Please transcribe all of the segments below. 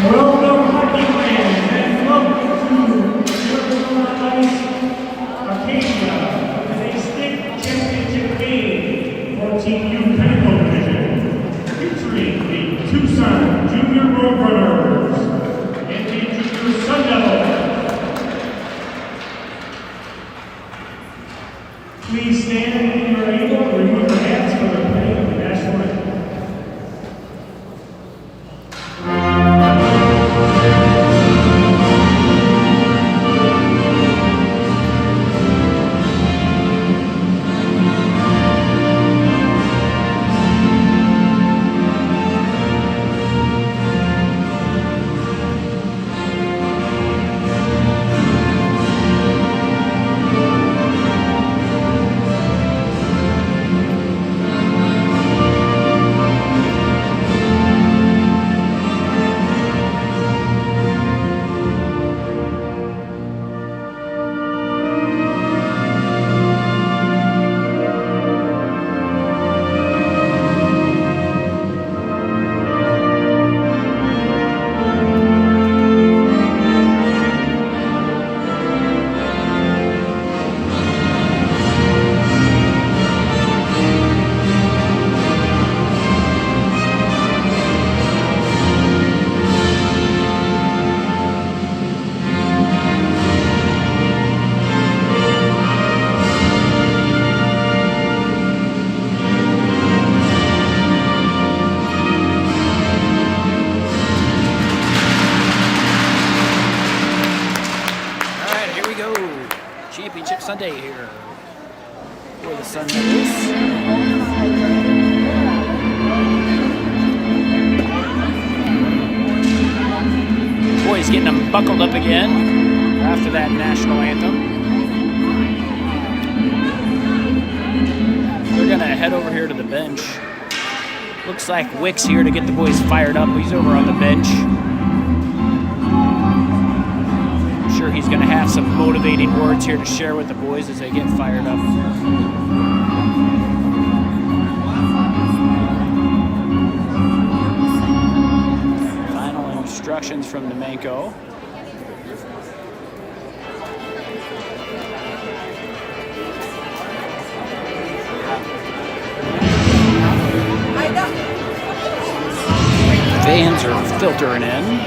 Welcome, hockey fans, and welcome to Arizona Arcadia with a state championship game for Team U Pinnacle Division, featuring the Tucson Junior Roadrunners and the Junior Sun Devils. Please stand when you are able to remove your hats for the playing of the national anthem. Championship Sunday here for the Sun Devils. Boys getting them buckled up again after that national anthem. We're gonna head over here to the bench. Looks like Wick's here to get the boys fired up. He's over on the bench. He's going to have some motivating words here to share with the boys as they get fired up. Final instructions from Nemenko. Fans are filtering in.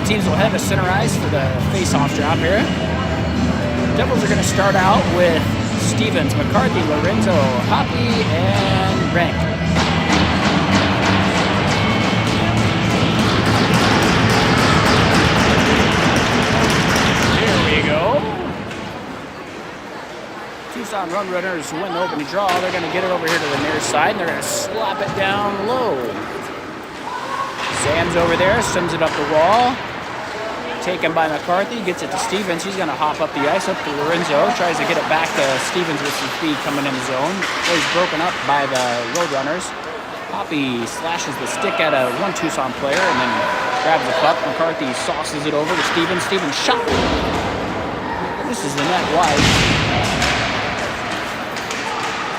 Teams will head to center ice for the face-off drop here. Devils are going to start out with Stevens, McCarthy, Lorenzo, Hoppy, and Rank. Here we go. Tucson Roadrunners win the opening draw. They're going to get it over here to the near side, and they're going to slap it down low. Sam's over there, sends it up the wall. Taken by McCarthy, gets it to Stevens. He's going to hop up the ice, up to Lorenzo. Tries to get it back to Stevens with some speed coming in the zone. He's broken up by the Roadrunners. Hoppy slashes the stick at one Tucson player and then grabs the puck. McCarthy sauces it over to Stevens. Stevens shot. This is the net wide.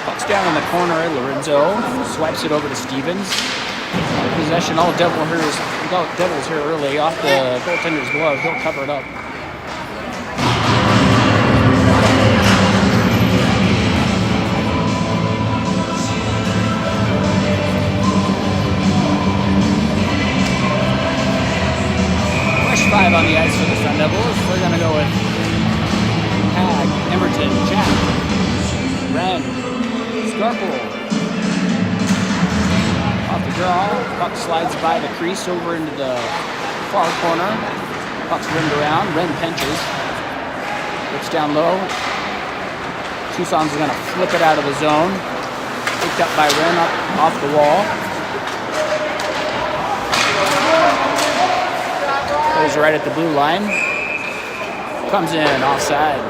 Puck's down in the corner. Lorenzo swipes it over to Stevens. Possession, all Devils here early off the goaltender's glove. He'll cover it up. Fresh five on the ice for the Sun Devils. We're going to go with Hag, Emerton, Jack, Ren, Scarpool. Off the draw, puck slides by the crease over into the far corner. Puck's rimmed around, Ren pinches. Looks down low. Tucson's going to flip it out of the zone. Picked up by Ren up off the wall. Goes right at the blue line. Comes in, offside.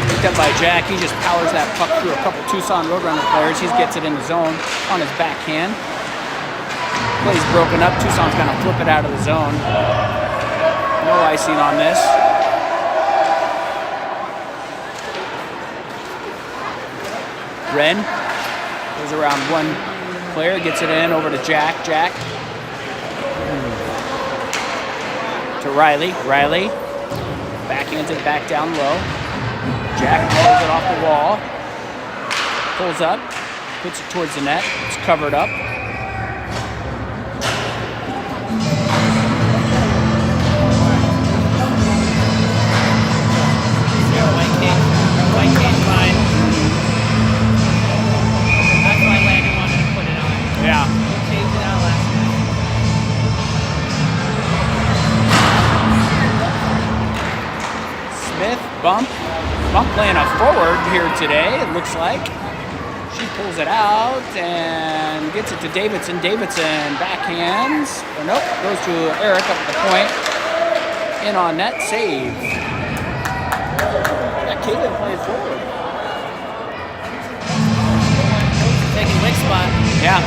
Picked up by Jack. He just powers that puck through a couple Tucson Roadrunner players. He gets it in the zone on his backhand. Play's broken up. Tucson's going to flip it out of the zone. No icing on this. Ren goes around one player, gets it in over to Jack. Jack to Riley. Riley backhands it back down low. Jack pulls it off the wall. Pulls up, puts it towards the net. It's covered up. White cage fine. That's why Landon wanted to put it on. Yeah. He changed it out last night. Smith, bump playing a forward here today, it looks like. She pulls it out and gets it to Davidson. Davidson backhands. Or nope, goes to Eric up at the point. In on net, save. Yeah, Caitlin plays forward. Taking Wick's spot. Yeah.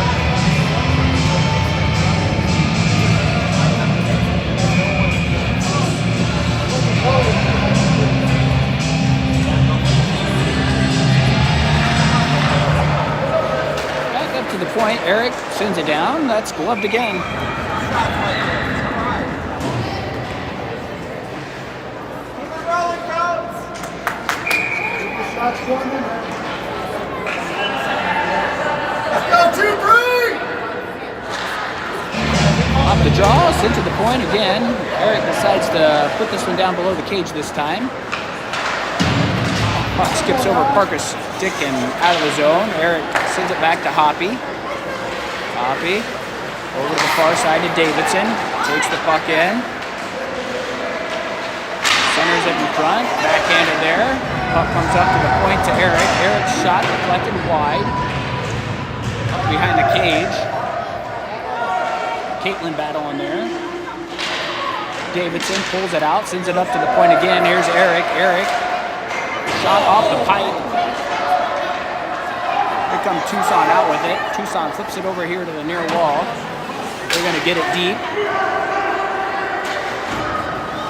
Back up to the point. Eric sends it down. That's gloved again. Off the draw, sent to the point again. Eric decides to put this one down below the cage this time. Puck skips over Parker's stick and out of the zone. Eric sends it back to Hoppy. Hoppy over to the far side to Davidson. Takes the puck in. Centers it in front. Backhanded there. Puck comes up to the point to Eric. Eric's shot deflected wide. Up behind the cage. Caitlin battling there. Davidson pulls it out, sends it up to the point again. Here's Eric. Eric, shot off the pipe. Here comes Tucson out with it. Tucson flips it over here to the near wall. They're going to get it deep.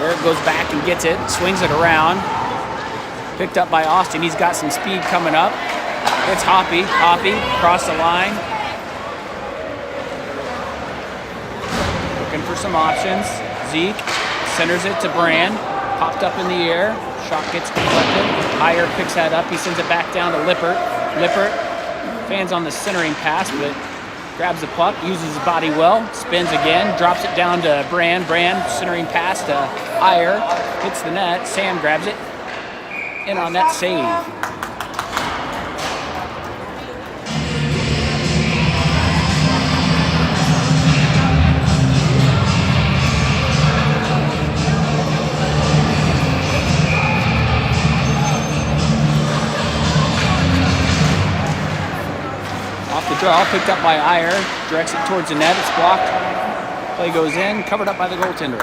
Eric goes back and gets it, swings it around. Picked up by Austin. He's got some speed coming up. It's Hoppy. Hoppy across the line. Looking for some options. Zeke centers it to Brand. Popped up in the air. Shot gets deflected. Higher picks that up. He sends it back down to Lippert. Lippert fans on the centering pass, but grabs the puck, uses his body well, spins again, drops it down to Brand. Brand centering pass to Iyer. Hits the net. Sam grabs it. In on that save. Off the draw, picked up by Iyer, directs it towards the net, it's blocked. Play goes in, covered up by the goaltender.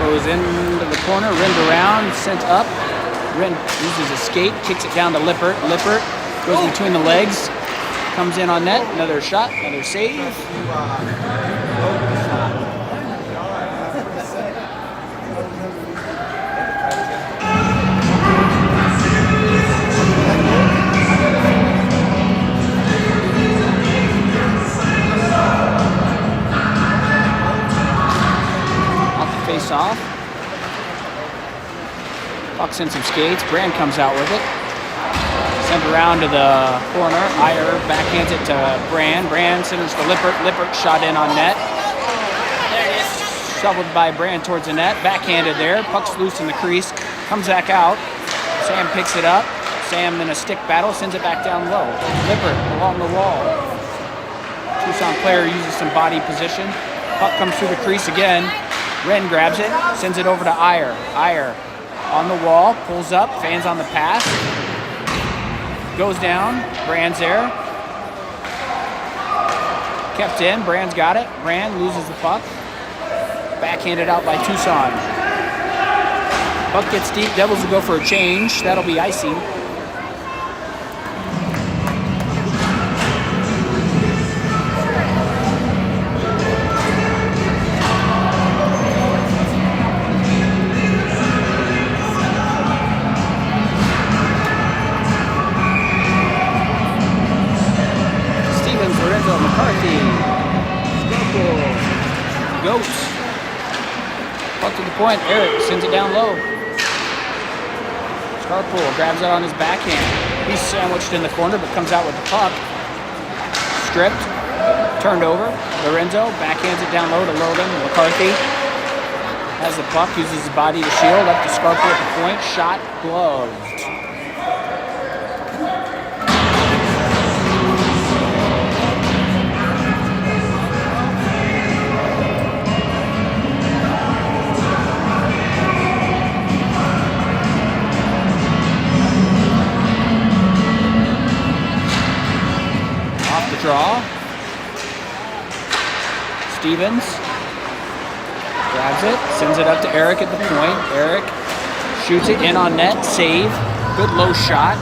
Goes into the corner, rimmed around, sent up. Ren uses a skate, kicks it down to Lippert. Lippert goes between the legs, comes in on net, another shot, another save. Off the face off. Puck's in some skates, Brand comes out with it. Sent around to the corner. Iyer backhands it to Brand. Brand centers to Lippert. Lippert shot in on net. There it is. Shoveled by Brand towards the net. Backhanded there. Puck's loose in the crease. Comes back out. Sam picks it up. Sam in a stick battle, sends it back down low. Lippert along the wall. Tucson player uses some body position. Puck comes through the crease again. Wren grabs it, sends it over to Iyer. Iyer on the wall, pulls up, fans on the pass. Goes down, Brand's there. Kept in, Brand's got it. Brand loses the puck. Backhanded out by Tucson. Puck gets deep, Devils will go for a change. That'll be icing. McCarthy. Goats. Puck to the point. Eric sends it down low. Scarpool grabs it on his backhand. He's sandwiched in the corner but comes out with the puck. Stripped. Turned over. Lorenzo backhands it down low to Logan. McCarthy has the puck. Uses his body to shield. Up to Scarpool at the point. Shot. Gloved. Draw. Stevens grabs it, sends it up to Eric at the point. Eric shoots it in on net, save. Good low shot.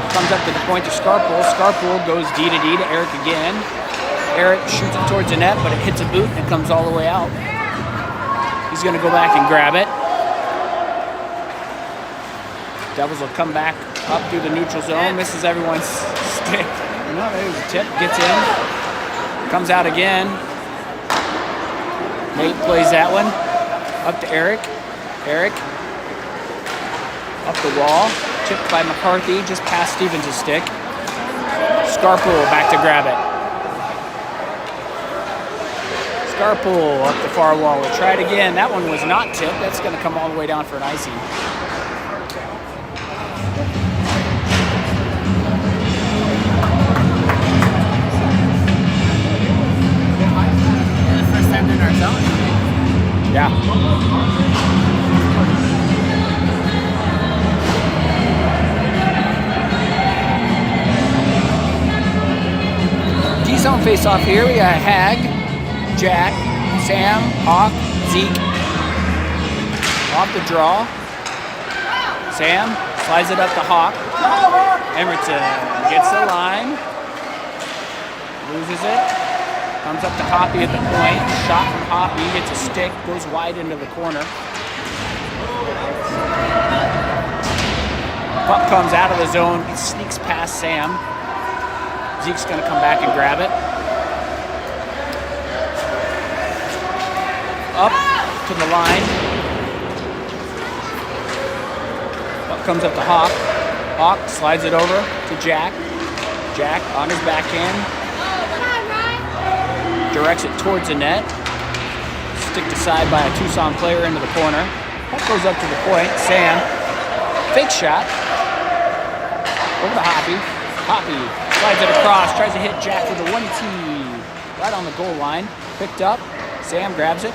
Comes up to the point to Scarpool. Scarpool goes D to D to Eric again. Eric shoots it towards the net, but it hits a boot and comes all the way out. He's going to go back and grab it. Devils will come back up through the neutral zone. Misses everyone's stick. No, there's a tip, gets in, comes out again. Nate plays that one, up to Eric. Eric, up the wall, tipped by McCarthy, just past Stevens' stick. Scarpool back to grab it. Scarpool up the far wall, we'll try it again. That one was not tipped, that's gonna come all the way down for an icing. In our zone. Yeah. D-zone face-off here. We got Hag, Jack, Sam, Hawk, Zeke. Off the draw. Sam slides it up to Hawk. Emerson gets the line. Loses it. Comes up to Hoppy at the point. Shot from Hoppy. Gets a stick. Goes wide into the corner. Puck comes out of the zone. He sneaks past Sam. Zeke's going to come back and grab it. Up to the line. Puck comes up to Hawk. Hawk slides it over to Jack. Jack on his backhand. Directs it towards the net. Sticked aside by a Tucson player into the corner. Puck goes up to the point. Sam, fake shot. Over to Hoppy. Hoppy slides it across. Tries to hit Jack with a 1-2. Right on the goal line. Picked up. Sam grabs it.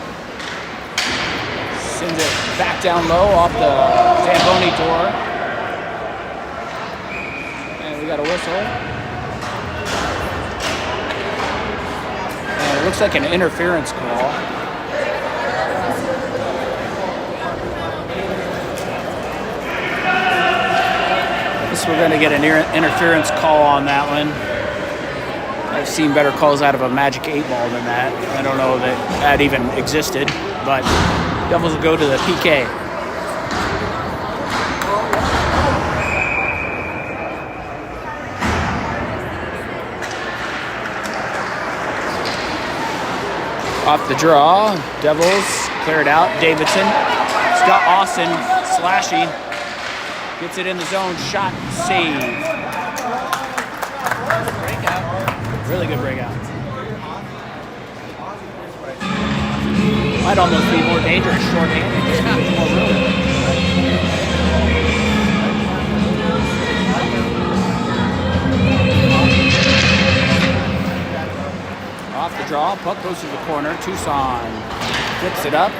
Sends it back down low off the Zamboni door. And we got a whistle. It looks like an interference call. Guess we're going to get an interference call on that one. I've seen better calls out of a Magic 8-ball than that. I don't know that that even existed, but Devils will go to the PK. Off the draw, Devils clear it out. Davidson, Scott Austin slashing, gets it in the zone. Shot, save. Breakout. Really good breakout. Might almost be more dangerous short-handed. Just gives more room. draw. Puck goes to the corner. Tucson flips it up.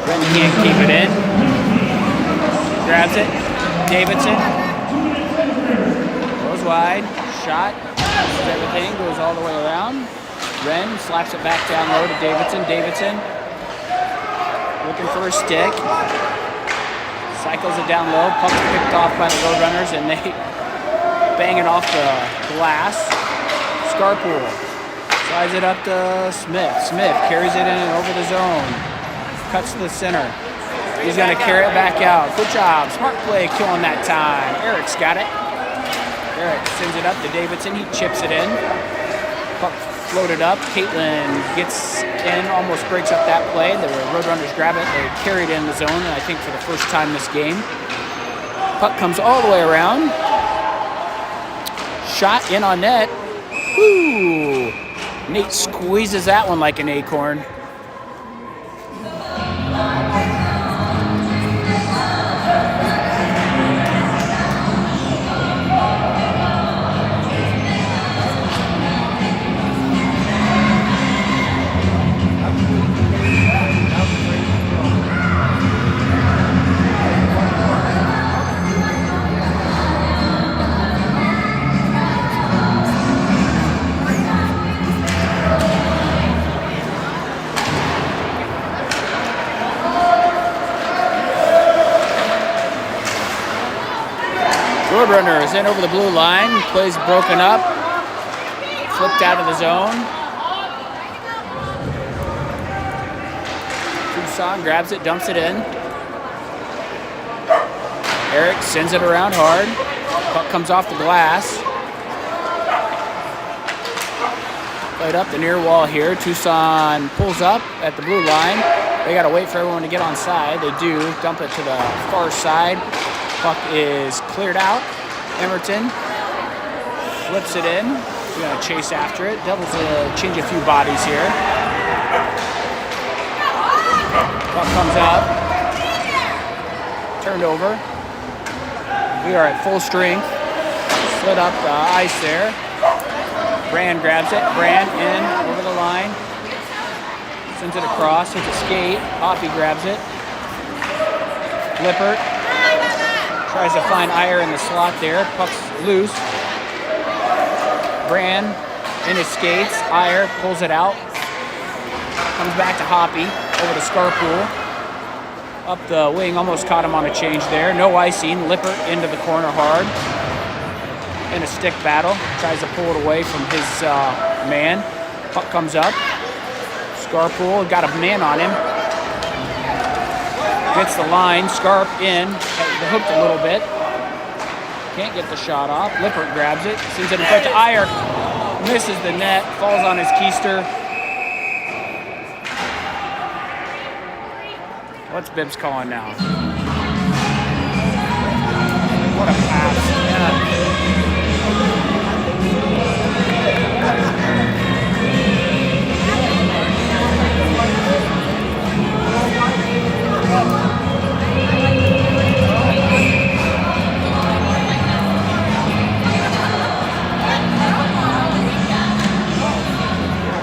Ren can't keep it in. Grabs it. Davidson. Goes wide. Shot. Passes everything. Goes all the way around. Ren slaps it back down low to Davidson. Davidson looking for a stick. Cycles it down low. Puck's picked off by the Roadrunners, and they bang it off the glass. Scarpool slides it up to Smith. Smith carries it in and over the zone. Cuts to the center. He's going to carry it back out. Good job. Smart play killing that time. Eric's got it. Eric sends it up to Davidson. He chips it in. Puck floated up. Caitlin gets in, almost breaks up that play. The Roadrunners grab it. They carry it in the zone, I think for the first time this game. Puck comes all the way around. Shot in on net. Woo! Nate squeezes that one like an acorn. Roadrunner is in over the blue line. Plays broken up. Flipped out of the zone. Tucson grabs it, dumps it in. Eric sends it around hard. Puck comes off the glass. Played up the near wall here. Tucson pulls up at the blue line. They got to wait for everyone to get on side. They do. Dump it to the far side. Puck is cleared out. Emerton flips it in. We're going to chase after it. Devils change a few bodies here. Puck comes up. Turned over. We are at full strength. Slid up the ice there. Brand grabs it. Brand in over the line. Sends it across. Hits a skate. Hoppy grabs it. Lippert tries to find Iyer in the slot there. Puck's loose. Brand in his skates. Iyer pulls it out. Comes back to Hoppy over to Scarpool. Up the wing, almost caught him on a change there. No icing. Lippert into the corner hard. In a stick battle. Tries to pull it away from his man. Puck comes up. Scarpool got a man on him. Gets the line, Scarp in, hooked a little bit. Can't get the shot off. Lippert grabs it, sends it in front to Iyer. Misses the net, falls on his keister. What's Bibbs calling now? What a pass. Yeah.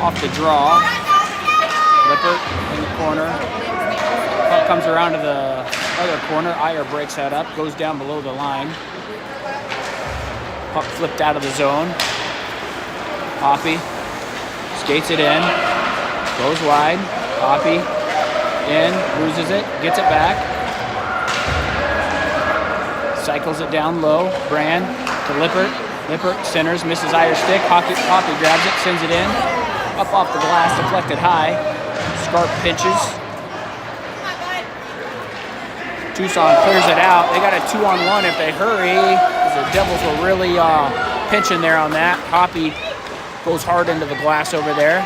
Off the draw. Lippert in the corner. Puck comes around to the other corner. Iyer breaks that up, goes down below the line. Puck flipped out of the zone. Hoppy skates it in, goes wide. Hoppy in, loses it, gets it back. Cycles it down low. Brand to Lippert. Lippert centers, misses Iyer's stick. Hoppy grabs it, sends it in. Up off the glass, deflected high. Scarp pinches. Tucson clears it out. They got a 2-on-1 if they hurry. The Devils were really pinching there on that. Hoppy goes hard into the glass over there.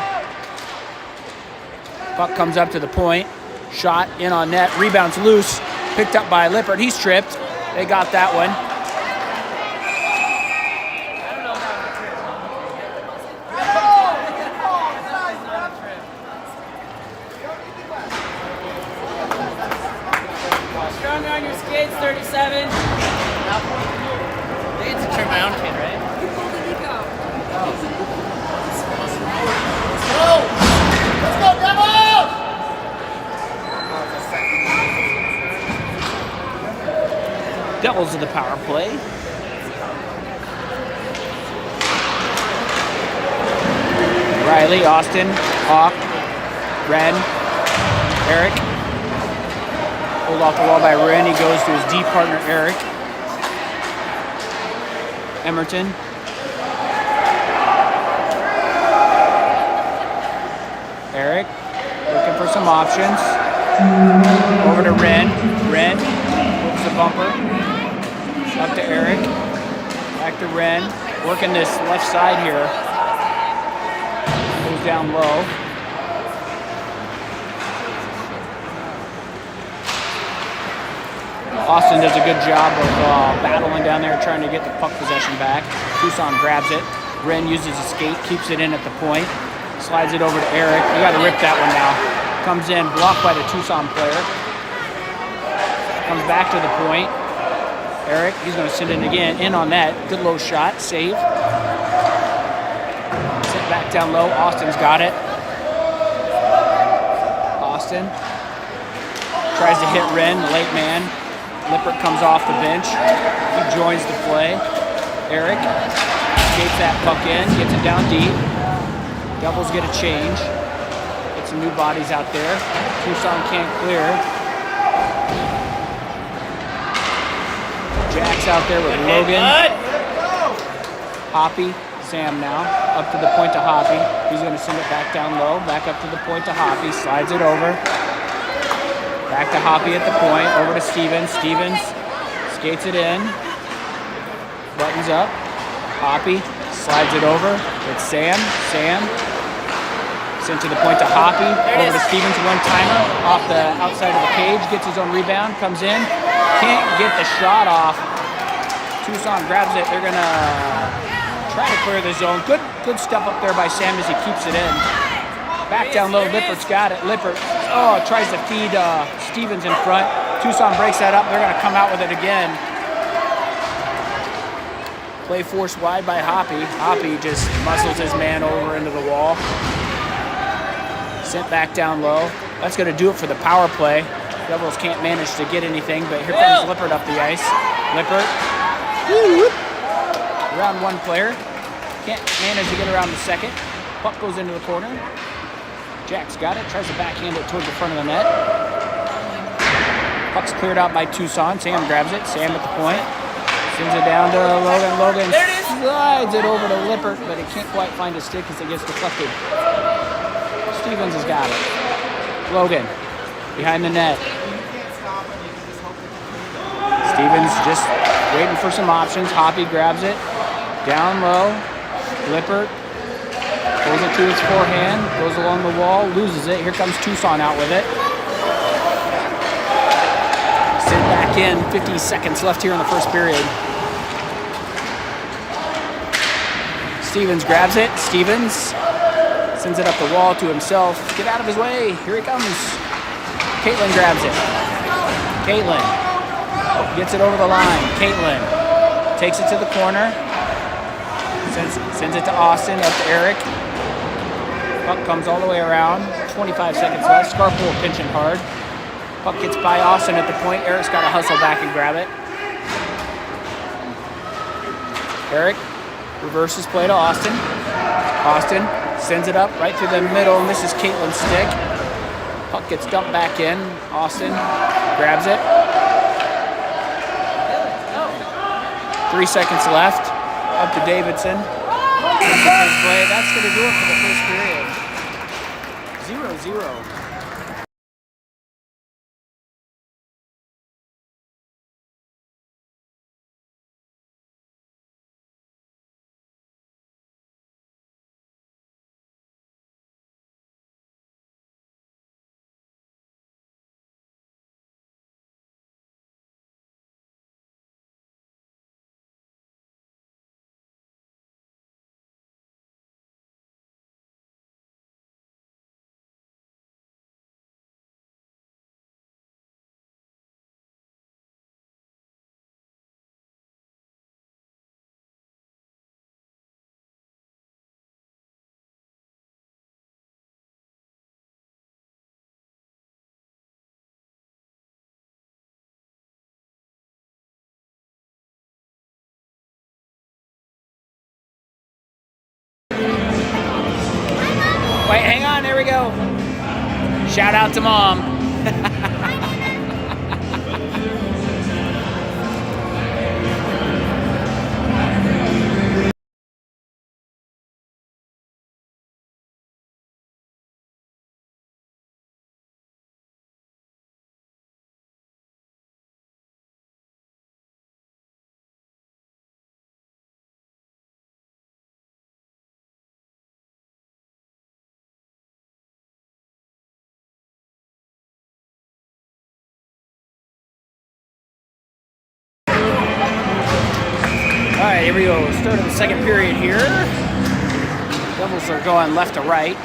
Puck comes up to the point. Shot in on net. Rebounds loose. Picked up by Lippert. He's tripped. They got that one. Stronger on your skates, 37. They get to turn my own kid, right? You pulled the Nico. Oh! Devils of the power play. Riley, Austin, Hawk, Ren, Eric. Pulled off the wall by Ren. He goes to his D partner, Eric. Emerton. Eric, looking for some options. Over to Ren. Ren, flips the bumper. Up to Eric. Back to Ren. Working this left side here. Goes down low. Austin does a good job of battling down there, trying to get the puck possession back. Tucson grabs it. Ren uses his skate, keeps it in at the point. Slides it over to Eric. You got to rip that one now. Comes in, blocked by the Tucson player. Comes back to the point. Eric, he's going to send it again. In on that. Good low shot. Save. Sent back down low. Austin's got it. Austin tries to hit Ren, the late man. Lippert comes off the bench. He joins the play. Eric skates that puck in, gets it down deep. Devils get a change. Get some new bodies out there. Tucson can't clear. Jack's out there with Logan. Hoppy, Sam now. Up to the point to Hoppy. He's going to send it back down low. Back up to the point to Hoppy. Slides it over. Back to Hoppy at the point, over to Stevens. Stevens skates it in. Buttons up. Hoppy slides it over. It's Sam. Sam sent to the point to Hoppy. Over to Stevens, one-timer. Off the outside of the cage. Gets his own rebound. Comes in. Can't get the shot off. Tucson grabs it. They're going to try to clear the zone. Good step up there by Sam as he keeps it in. Back down low. Lippert's got it. Lippert tries to feed Stevens in front. Tucson breaks that up. They're going to come out with it again. Play forced wide by Hoppy. Hoppy just muscles his man over into the wall. Sent back down low. That's going to do it for the power play. Devils can't manage to get anything, but here comes Lippert up the ice. Lippert. Around one player. Can't manage to get around the second. Puck goes into the corner. Jack's got it, tries to backhand it towards the front of the net. Puck's cleared out by Tucson. Sam grabs it. Sam at the point. Sends it down to Logan. Logan slides it over to Lippert, but he can't quite find his stick as it gets deflected. Stevens has got it. Logan behind the net. Stevens just waiting for some options. Hoppy grabs it. Down low. Lippert pulls it to his forehand, goes along the wall, loses it. Here comes Tucson out with it. Sent back in, 50 seconds left here in the first period. Stevens grabs it. Stevens sends it up the wall to himself. Get out of his way. Here he comes. Caitlin grabs it. Caitlin gets it over the line. Caitlin takes it to the corner. Sends it to Austin, up to Eric. Puck comes all the way around. 25 seconds left. Scarpool pinching hard. Puck gets by Austin at the point. Eric's got to hustle back and grab it. Eric reverses play to Austin. Austin sends it up right through the middle. Misses Caitlin's stick. Puck gets dumped back in. Austin grabs it. 3 seconds left. Up to Davidson. That's going to do it for the first period. 0-0. Wait, hang on. There we go. Shout out to Mom. All right, here we go. Start of the second period here. Devils are going left to right.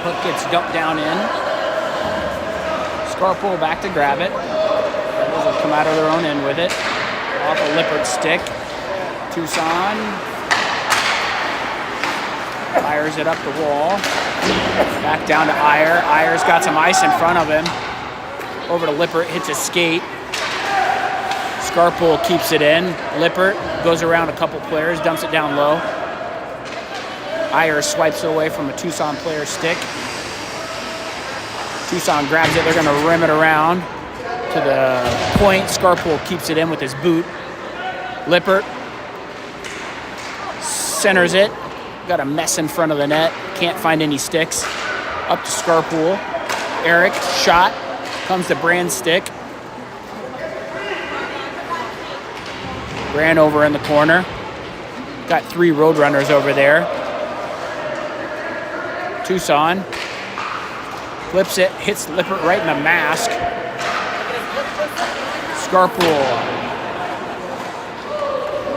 Hook gets dumped down in. Scarpool back to grab it. Devils will come out of their own end with it. Off a Lippert stick. Tucson fires it up the wall. Back down to Iyer. Iyer's got some ice in front of him. Over to Lippert, hits his skate. Scarpool keeps it in. Lippert goes around a couple players, dumps it down low. Iyer swipes it away from a Tucson player's stick. Tucson grabs it. They're going to rim it around to the point. Scarpool keeps it in with his boot. Lippert centers it. Got a mess in front of the net. Can't find any sticks. Up to Scarpool. Eric, shot. Comes to Brand's stick. Brand over in the corner. Got 3 Roadrunners over there. Tucson flips it, hits Lippert right in the mask. Scarpool.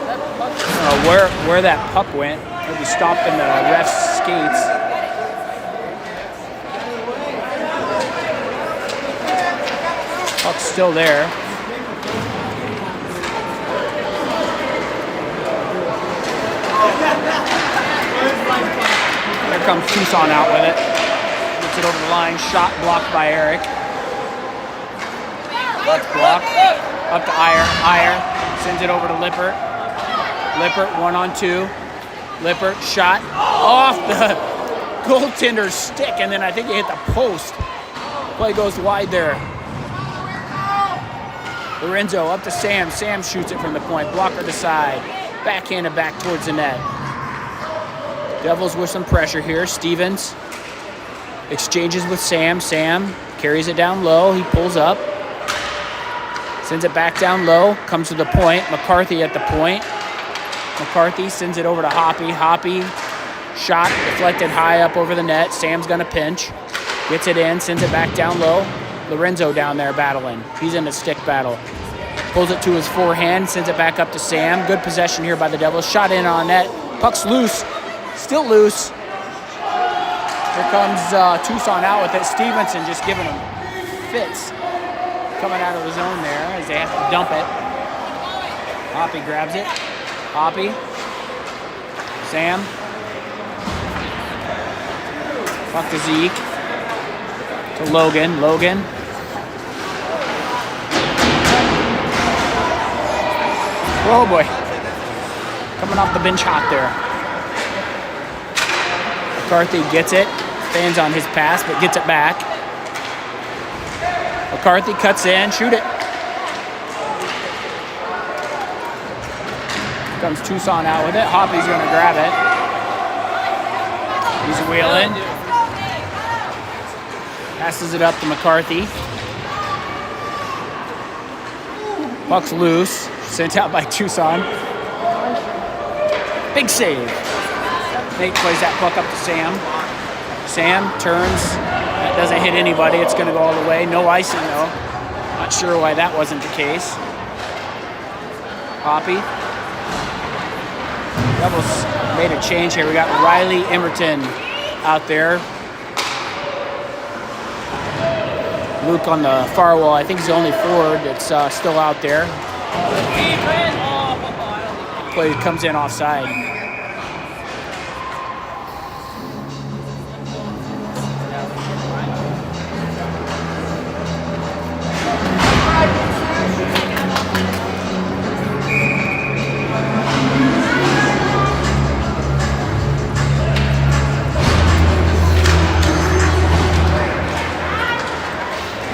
I don't know where that puck went. Maybe stopped in the ref's skates. Puck's still there. There comes Tucson out with it. Gets it over the line. Shot blocked by Eric. That's blocked. Up to Iyer. Iyer sends it over to Lippert. Lippert 1-on-2. Lippert shot off the goaltender's stick, and then I think he hit the post. Play goes wide there. Lorenzo up to Sam. Sam shoots it from the point. Blocker to side. Backhanded back towards the net. Devils with some pressure here. Stevens exchanges with Sam. Sam carries it down low. He pulls up. Sends it back down low. Comes to the point. McCarthy at the point. McCarthy sends it over to Hoppy. Hoppy shot deflected high up over the net. Sam's going to pinch. Gets it in. Sends it back down low. Lorenzo down there battling. He's in a stick battle. Pulls it to his forehand. Sends it back up to Sam. Good possession here by the Devils. Shot in on net. Puck's loose. Still loose. Here comes Tucson out with it. Stevenson just giving him fits. Coming out of his zone there as they have to dump it. Hoppy grabs it. Hoppy. Sam. Puck to Zeke. To Logan. Logan. Oh boy. Coming off the bench hot there. McCarthy gets it. Stands on his pass, but gets it back. McCarthy cuts in. Shoot it. Comes Tucson out with it. Hoppy's going to grab it. He's wheeling. Passes it up to McCarthy. Puck's loose. Sent out by Tucson. Big save. Nate plays that puck up to Sam. Sam turns. That doesn't hit anybody. It's going to go all the way. No icing, though. Not sure why that wasn't the case. Hoppy. Devils made a change here. We got Riley Emerton out there. Luke on the far wall. I think he's the only forward that's still out there. Play comes in offside.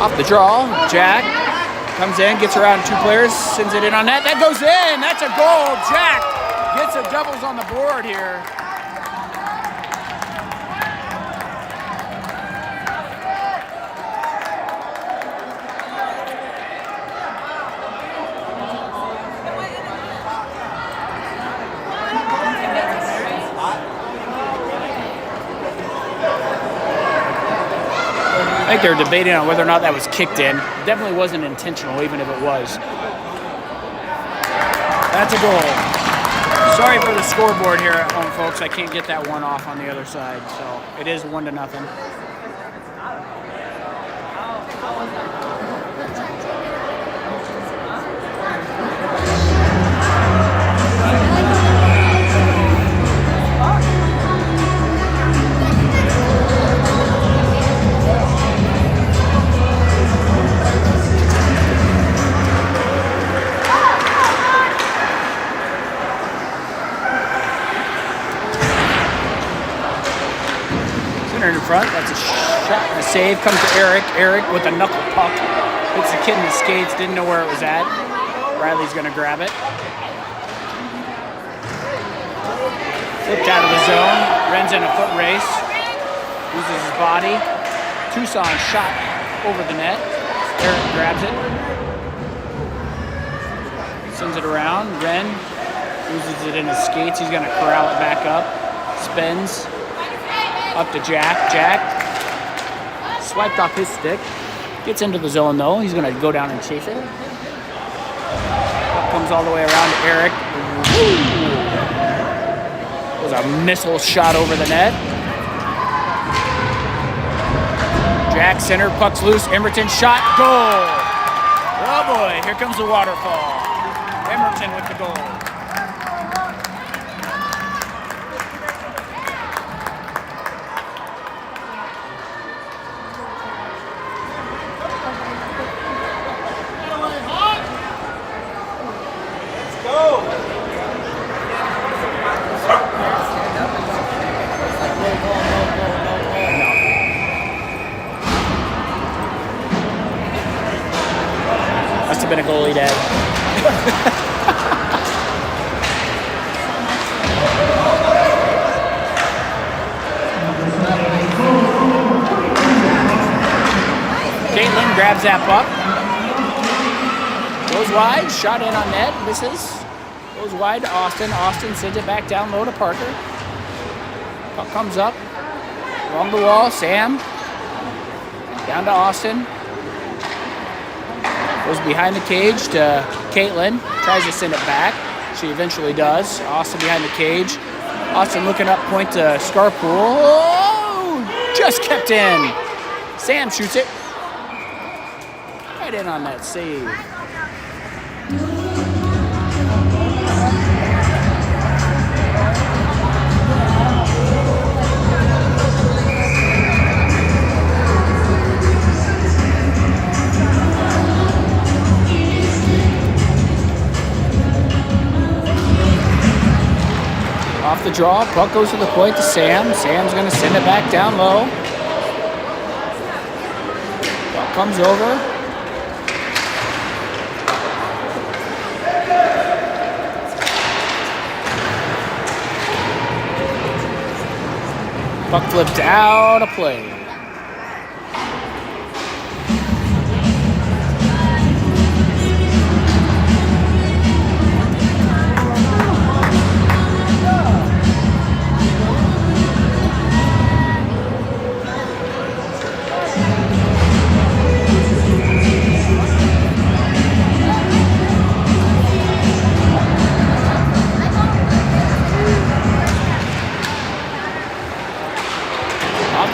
Off the draw, Jack comes in, gets around 2 players, sends it in on net. That goes in. That's a goal. Jack gets a doubles on the board here. I think they're debating on whether or not that was kicked in. Definitely wasn't intentional, even if it was. That's a goal. Sorry for the scoreboard here at home, folks. I can't get that one off on the other side. So it is 1-0. In front, that's a shot and a save. Comes to Eric. Eric with a knuckle puck. Hits the kid in the skates, didn't know where it was at. Riley's gonna grab it. Flipped out of the zone. Ren's in a foot race. Uses his body. Tucson shot over the net. Eric grabs it. Sends it around. Ren uses it in his skates. He's gonna corral it back up. Spins. Up to Jack. Jack swiped off his stick. Gets into the zone though. He's gonna go down and chase it. Comes all the way around to Eric. Woo! It was a missile shot over the net. Jack center, puck's loose. Emerton shot, goal. Oh boy, here comes the waterfall. Emerton with the goal. Must have been a goalie day. Caitlin grabs that puck. Goes wide, shot in on net, misses. Goes wide to Austin. Austin sends it back down low to Parker. Puck comes up. Along the wall, Sam. Down to Austin. Goes behind the cage to Caitlin. Tries to send it back. She eventually does. Austin behind the cage. Austin looking up, point to Scarpool. Oh! Just kept in. Sam shoots it. Right in on that save. Off the draw, puck goes to the point to Sam. Sam's gonna send it back down low. Puck comes over. Puck flipped out of play.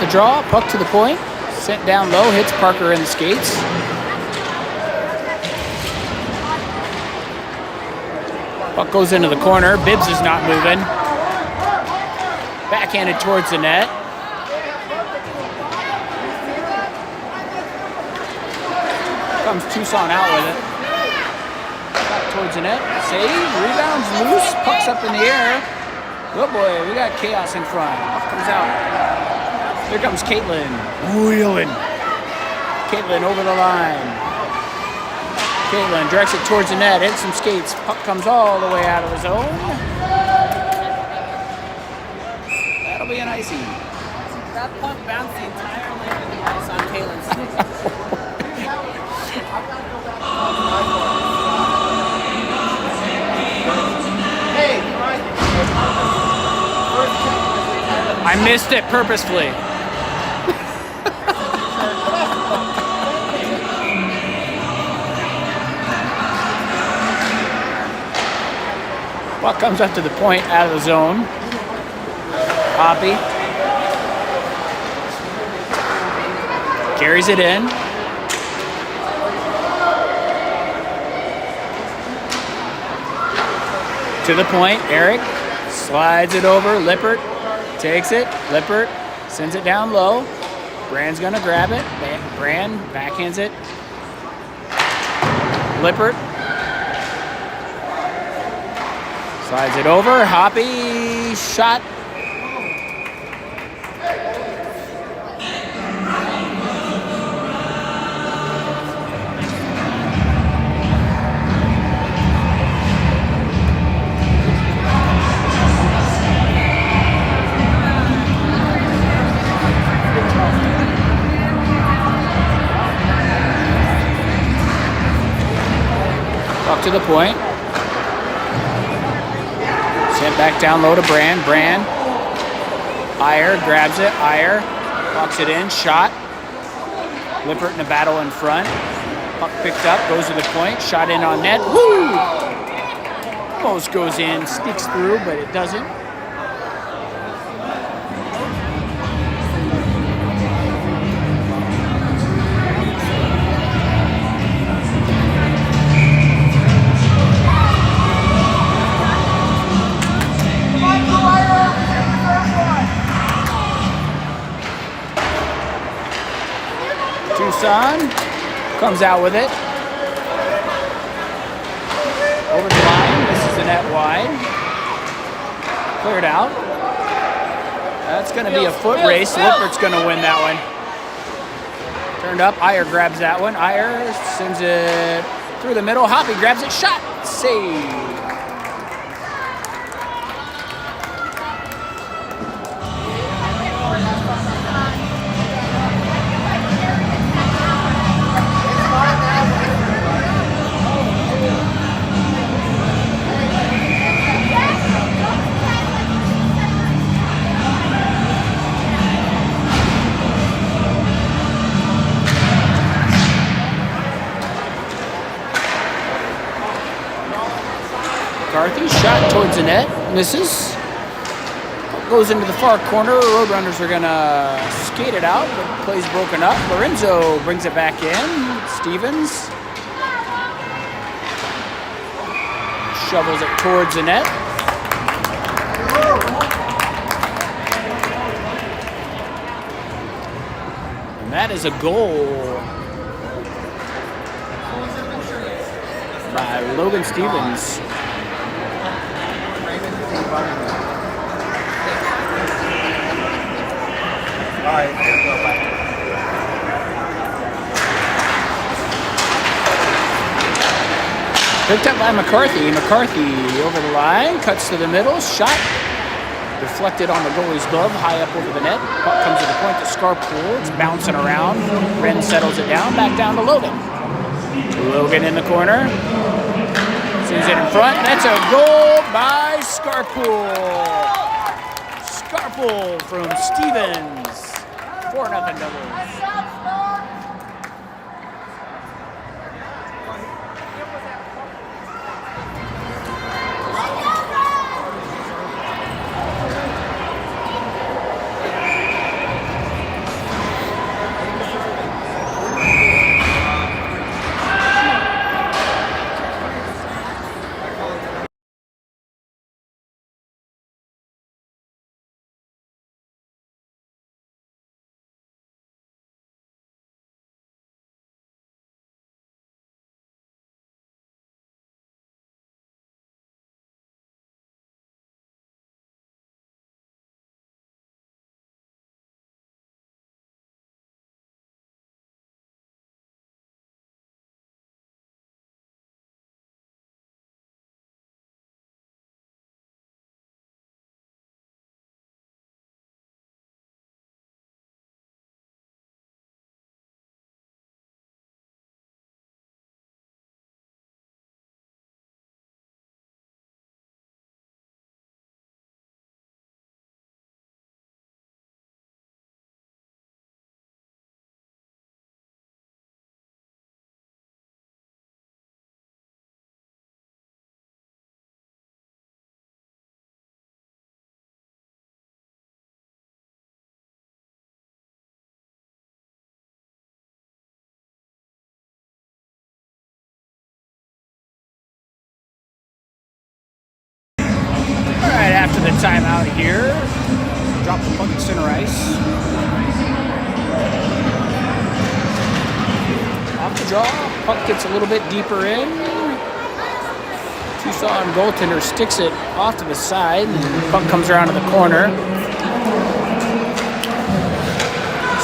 The draw, puck to the point, sent down low, hits Parker in the skates. Puck goes into the corner, Bibbs is not moving. Backhanded towards the net. Comes Tucson out with it. Back towards the net, save, rebounds loose, puck's up in the air. Oh boy, we got chaos in front. Puck comes out. Here comes Caitlin, wheeling. Caitlin over the line. Caitlin directs it towards the net. Hits some skates. Puck comes all the way out of the zone. That'll be an icy. That puck bounced the entire length of the ice on Caitlin's stick. I missed it purposefully. Puck comes up to the point, out of the zone. Hoppy carries it in. To the point, Eric slides it over. Lippert takes it. Lippert sends it down low. Brand's gonna grab it. Brand backhands it. Lippert slides it over. Hoppy shot. Up to the point. Sent back down low to Brand. Brand. Iyer grabs it. Iyer walks it in. Shot. Lippert in a battle in front. Puck picked up. Goes to the point. Shot in on net. Woo! Almost goes in. Sneaks through, but it doesn't. Tucson comes out with it. Over the line. This is the net wide. Cleared out. That's going to be a foot race. Lippert's going to win that one. Turned up. Iyer grabs that one. Iyer sends it through the middle. Hoppy grabs it. Shot. Save. McCarthy, shot towards the net, misses. Goes into the far corner. Roadrunners are gonna skate it out, but play's broken up. Lorenzo brings it back in. Stevens shovels it towards the net. And that is a goal by Logan Stevens. Picked up by McCarthy. McCarthy over the line, cuts to the middle, shot deflected on the goalie's glove, high up over the net. Puck comes to the point to Scarpool. It's bouncing around. Wren settles it down, back down to Logan. Logan in the corner. Sends it in front. That's a goal by Scarpool. Scarpool from Stevens. 4-0 doubles. timeout here. Drop the puck at center ice. Off the draw. Puck gets a little bit deeper in. Tucson goaltender sticks it off to the side. Puck comes around to the corner.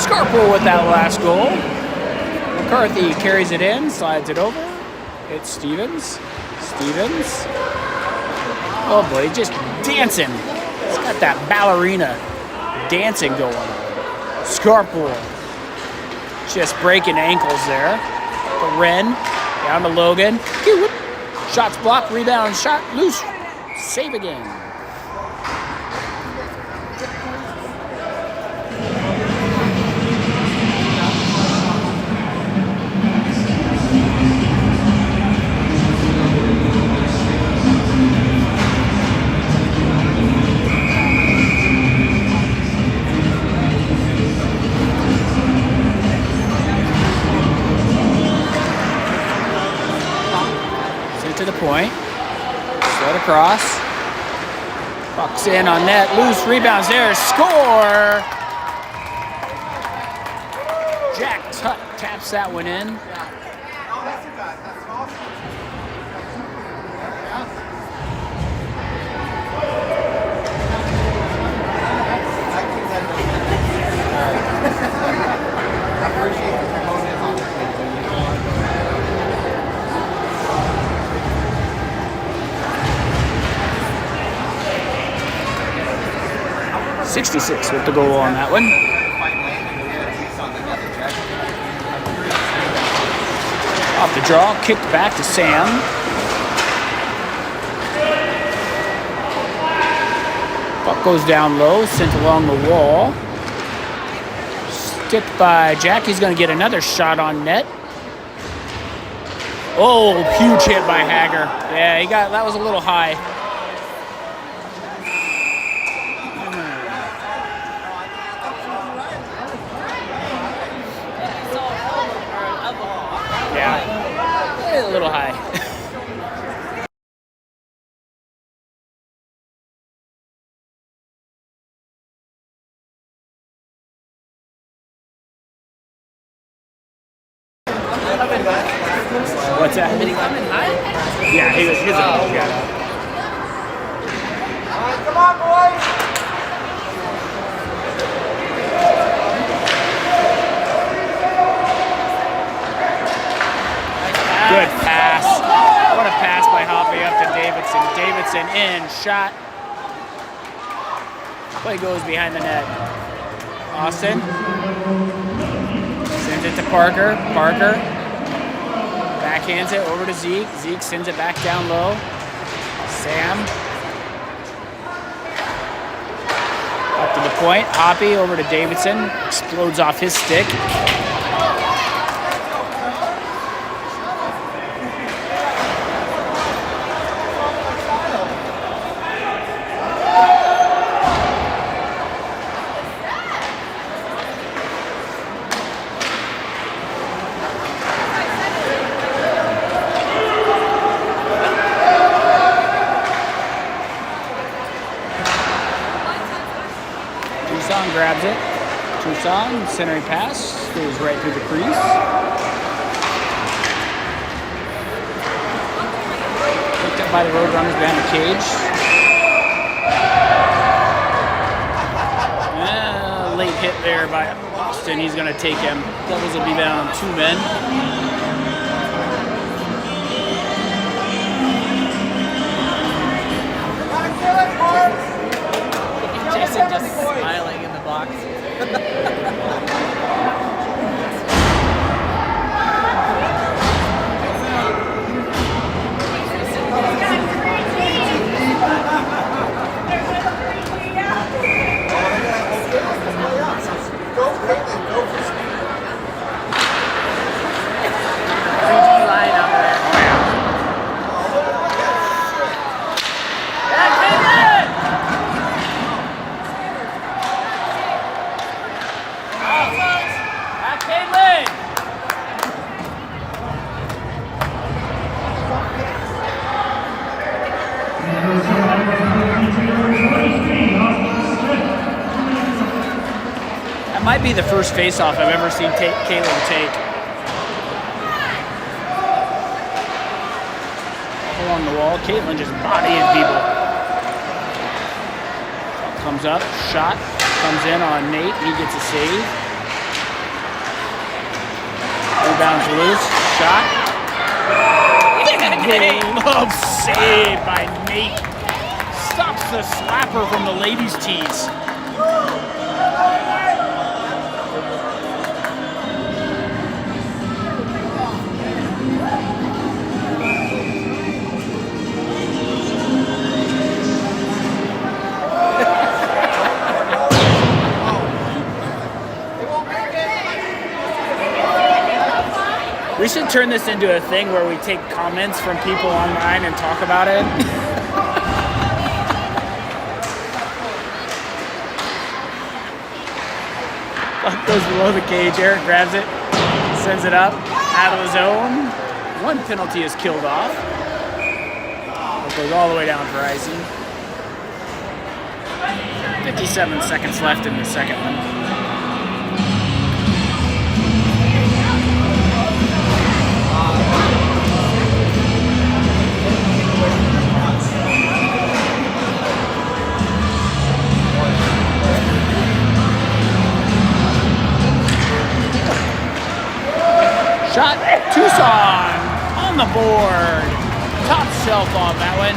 Scarpool with that last goal. McCarthy carries it in, slides it over. It's Stevens. Stevens. Oh boy, just dancing. He's got that ballerina dancing going on. Scarpool. Just breaking ankles there. To Wren. Down to Logan. Shots blocked, rebound, shot loose. Save again. To the point. Slid across. Puck's in on net. Loose rebounds there. Score! Jack Tutt taps that one in. .66 with the goal on that one. Off the draw, kicked back to Sam. Puck goes down low, sent along the wall. Stick by Jack. He's going to get another shot on net. Oh, huge hit by Hager. Yeah, that was a little high. Yeah, a little high. What's that? Did he come in high? Yeah, he was a yeah. Come on, boys! Good pass. What a pass by Hoppy up to Davidson. Davidson in, shot. Play goes behind the net. Austin sends it to Parker. Parker backhands it over to Zeke. Zeke sends it back down low. Sam up to the point. Hoppy over to Davidson. Explodes off his stick. Tucson grabs it. Tucson, centering pass, goes right through the crease. Picked up by the Roadrunners behind the cage. Late hit there by Austin. He's going to take him. Devils will be down 2 men. Jason just smiling in the box. Might be the first face-off I've ever seen Caitlin take. Along the wall, Caitlin just bodying people. Comes up, shot, comes in on Nate, he gets a save. Rebounds loose, shot. Glove save by Nate. Stops the slapper from the ladies' tees. We should turn this into a thing where we take comments from people online and talk about it. Puck goes below the cage. Eric grabs it, sends it up, out of the zone. One penalty is killed off. It goes all the way down for icing. 57 seconds left in the second one. Shot, Tucson on the board. Top shelf on that one.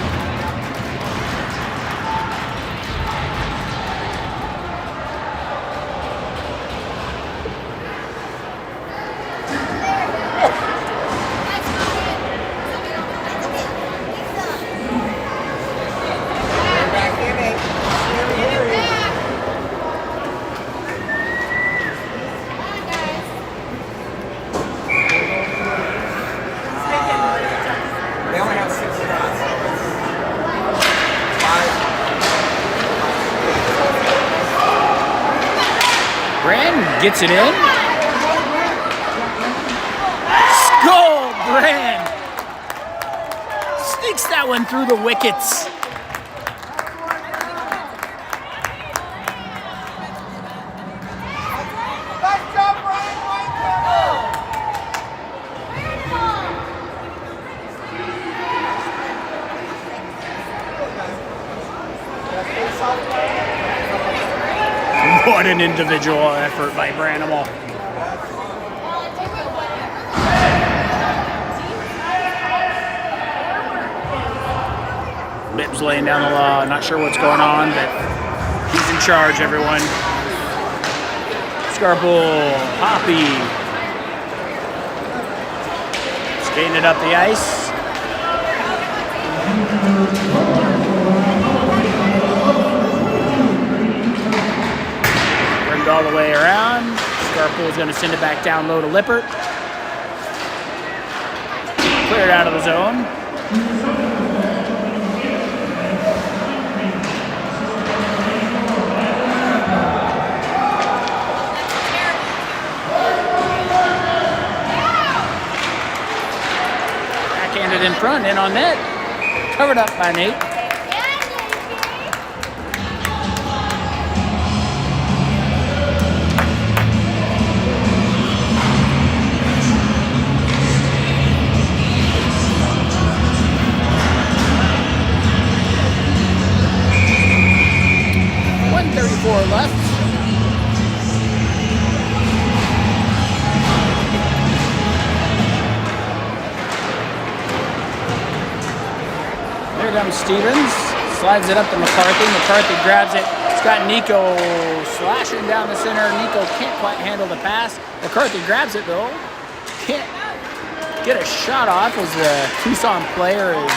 They only have 6 shots. 5. Brand gets it in. Skull Brand sneaks that one through the wickets. What an individual effort by Branimal. Bibbs laying down the law. Not sure what's going on, but he's in charge, everyone. Scarpool, Hoppy. Skating it up the ice. All the way around. Scarpool's going to send it back down low to Lippert. Cleared out of the zone. Backhanded in front, in on net. Covered up by Nate. Left. There comes Stevens. Slides it up to McCarthy. McCarthy grabs it. It's got Nico slashing down the center. Nico can't quite handle the pass. McCarthy grabs it though. Can't get a shot off as the Tucson player is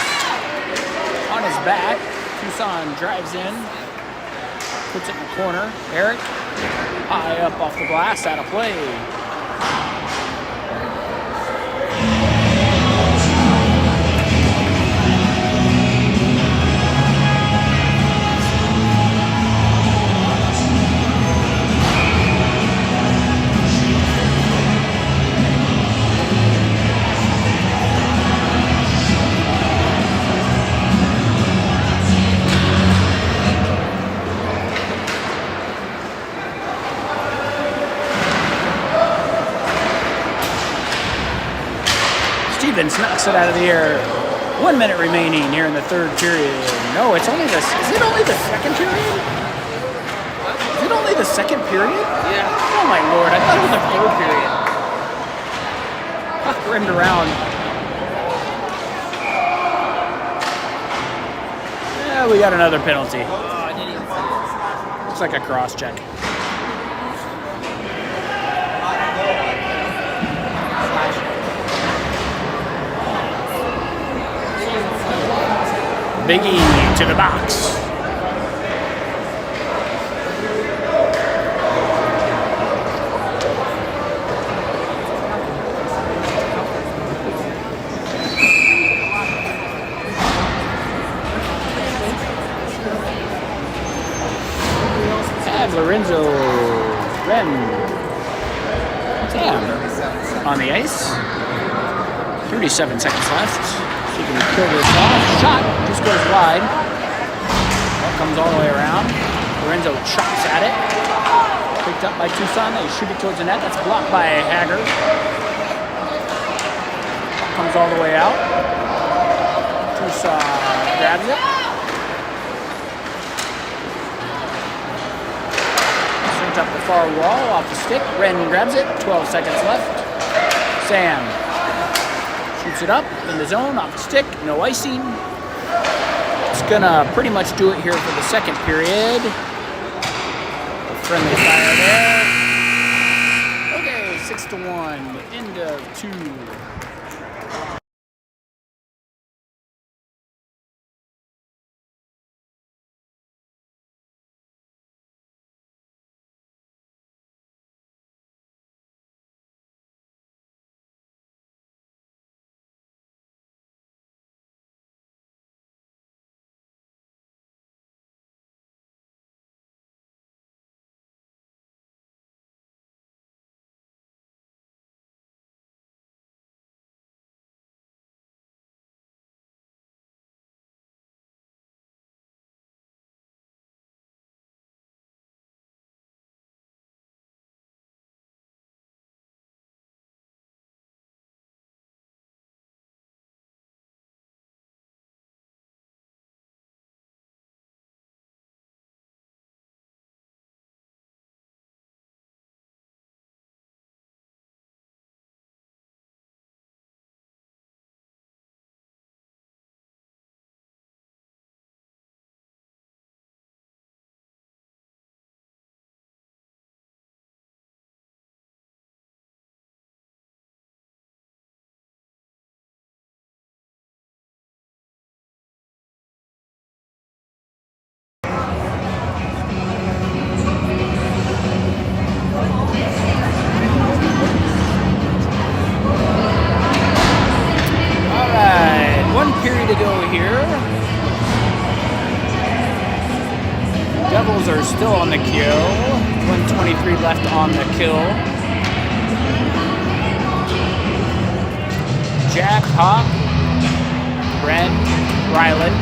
on his back. Tucson drives in. Puts it in the corner. Eric, high up off the glass, out of play. knocks it out of the air. 1 minute remaining here in the third period. No, it's only this. Is it only the second period? Is it only the second period? Yeah. Oh my lord, I thought it was the third period. Puck rimmed around. Yeah, we got another penalty. Oh, I didn't even see it. Looks like a cross check. Biggie to the box. And Lorenzo Ren Sam on the ice. 37 seconds left. So you can kill this off. Shot just goes wide. Ball comes all the way around. Lorenzo chops at it. Picked up by Tucson. They shoot it towards the net. That's blocked by Hager. Ball comes all the way out. Tucson grabs it. Sent up the far wall off the stick. Ren grabs it. 12 seconds left. Sam shoots it up in the zone, off the stick, no icing. It's gonna pretty much do it here for the second period. A friendly fire there. Okay, 6-1, end of 2. To go here. Devils are still on the kill. 1:23 left on the kill. Jack, Hawk, Brent, Ryland.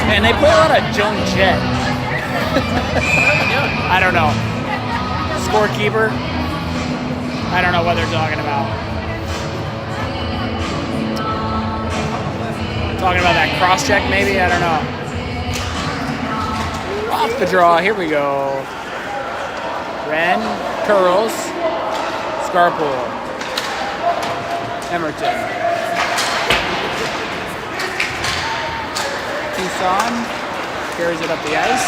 And they play a lot of Joan Jett. I don't know. Scorekeeper. I don't know what they're talking about. Talking about that cross check maybe? I don't know. Off the draw. Here we go. Ren, Curls, Scarpool, Emerton. Tucson carries it up the ice.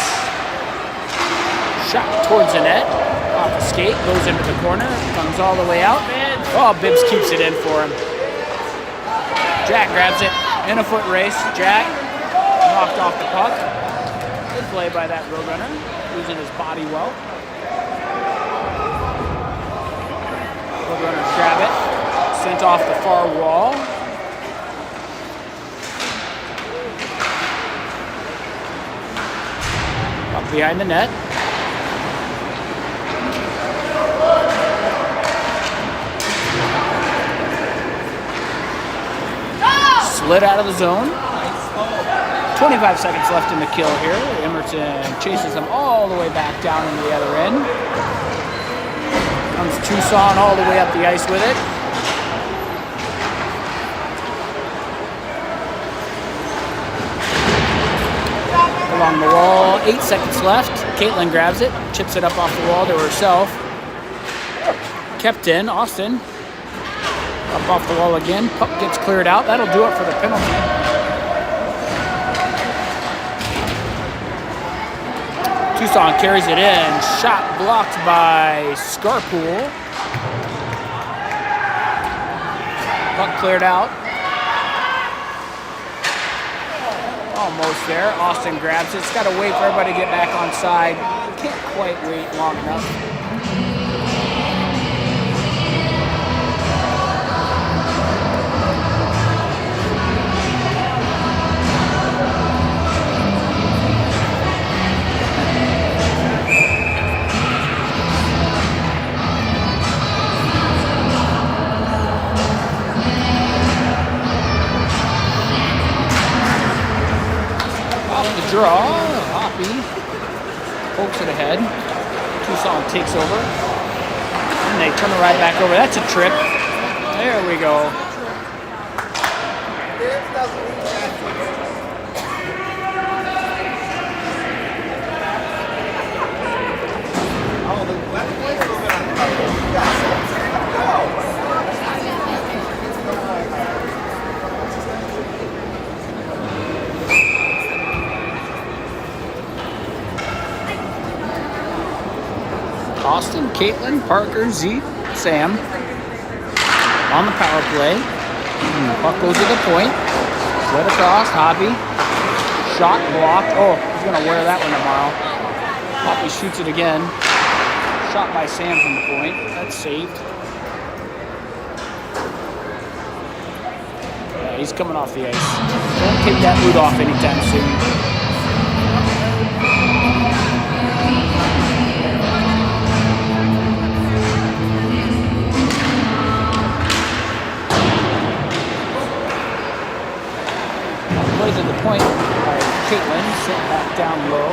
Shot towards the net. Off the skate, goes into the corner, comes all the way out. Oh, Bibbs keeps it in for him. Jack grabs it in a foot race. Jack knocked off the puck. Good play by that Roadrunner, using his body well. Roadrunners grab it. Sent off the far wall. Behind the net. Split out of the zone. 25 seconds left in the kill here. Emerson chases them all the way back down into the other end. Comes Tucson all the way up the ice with it. Along the wall, 8 seconds left. Caitlin grabs it, chips it up off the wall to herself. Kept in, Austin. Up off the wall again. Puck gets cleared out. That'll do it for the penalty. Tucson carries it in. Shot blocked by Scarpool. Puck cleared out. Almost there. Austin grabs it. It's got to wait for everybody to get back on side. Can't quite wait long enough. Draw, Hoppy pokes it ahead. Tucson takes over, and they turn it right back over. That's a trip. There we go. Austin, Caitlin, Parker, Zeke, Sam on the power play. Puck goes to the point. Slid across, Hoppy. Shot blocked. Oh, he's going to wear that one tomorrow. Hoppy shoots it again. Shot by Sam from the point. That's saved. Yeah, he's coming off the ice. Don't take that boot off anytime soon. To the point by Caitlin, sent back down low.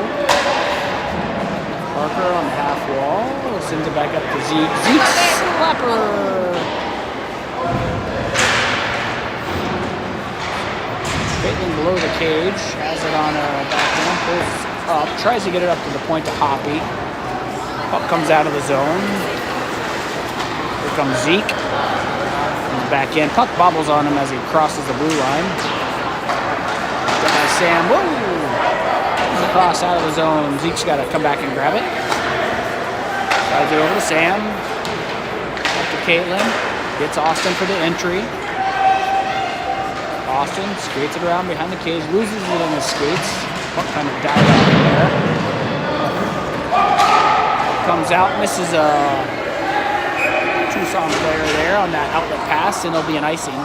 Parker on the half wall, sends it back up to Zeke. Zeke slapper! Caitlin below the cage, has it on a backhand, pulls up, tries to get it up to the point to Hoppy. Puck comes out of the zone. Here comes Zeke. Comes back in. Puck bobbles on him as he crosses the blue line. Sam, whoa! Comes across out of the zone. Zeke's got to come back and grab it. Slides it over to Sam. Up to Caitlin. Gets Austin for the entry. Austin skates it around behind the cage. Loses it in his skates. Puck kind of died out there. Comes out. Misses a Tucson player there on that outlet pass, and it'll be an icing.